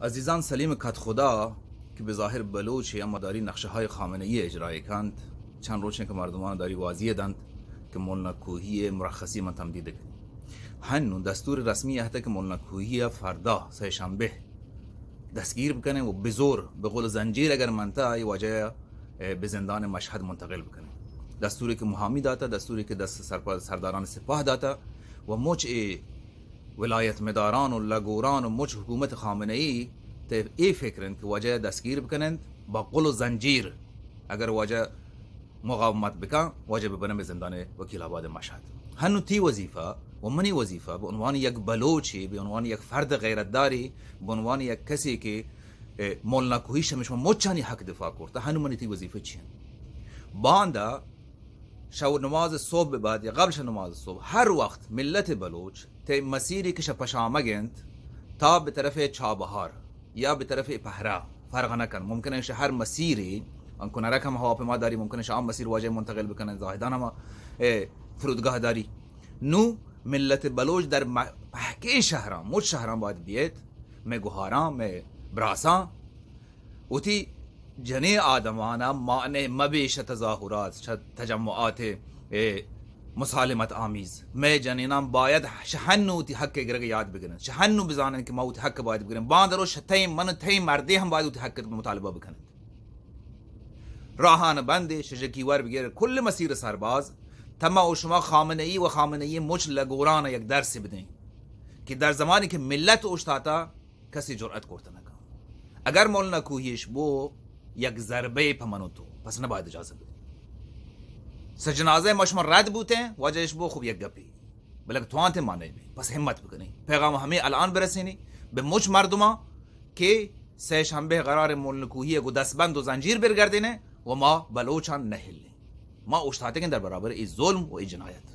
عزیزان، سلیم کدخدا که به ظاهر بلوچی اما داری نقشه های خامنه ای اجرای کند. چند روزه که مردمان داری واضیه دند که مولانا کوهی مرخصی من تمدید کنی. هنو دستور رسمی هسته که مولانا کوهی فردا سه شنبه دستگیر بکنه و به زور به قول زنجیر اگر منطقه واجه به زندان مشهد منتقل بکنه. دستوری که محامی داتا، دستوری که دست سرداران سپاه داتا و مچ ولایت مداران و لگوران و مچ حکومت خامنه ای فکرن که واجه دستگیر بکنند با قل و زنجیر. اگر واجه مقاومت بکن واجه ببنه به زندان وکیل آباد مشهد. هنو تی وظیفه و منی وظیفه به عنوان یک بلوچی، به عنوان یک فرد غیرتداری، به عنوان یک کسی که مولانا کوهی شمش مچانی حق دفاع کرده، هنو منی تی وظیفه چیه؟ باندا شو نماز صبح بعد یا قبل نماز صبح هر وقت ملت بلوچ تی مسیری که پشامگند تا به طرف چابهار یا به طرف پهرا فرق نکن. ممکنه هر مسیری انکو نرکم هواپیما داری، ممکنه عام مسیر واجه منتقل بکنن، زاهدان هم فرودگاه داری. نو ملت بلوچ در پهکه شهران مچ شهران باید بیت میں گوهاران میں براسان اوتی جنه آدمانا معنی مبیش تظاهرات تجمعات مسالمت آمیز میں جنینان باید شهنو تی حق گرگ یاد بگیرن، شهنو بزانن که ما اوتی حق باید بگیرن. باندرو شتیم من تیم مردی هم باید اوتی حق مطالبه بکنن. راهان بنده شجکی ور بگیر کل مسیر سرباز تما و شما خامنه ای و خامنه ای مچ لگوران یک درس بدین که در زمانی که ملت اشتاتا کسی جرأت کرده نکن. اگر مولانا کوهیش بو یک ضربه پمنو تو پس نباید اجازه بدین. سجنازه مشمر رد بوته واجهش بو خوب یک گپی بلکه توانت مانه بی پس همت بکنی. پیغام همه الان برسینی به مچ مردما که سه شنبه قرار مولانا کوهی گو دستبند و زنجیر برگردینه و ما بلوچان نهلی. ما اشتاته در برابر ای ظلم و ای جنایت.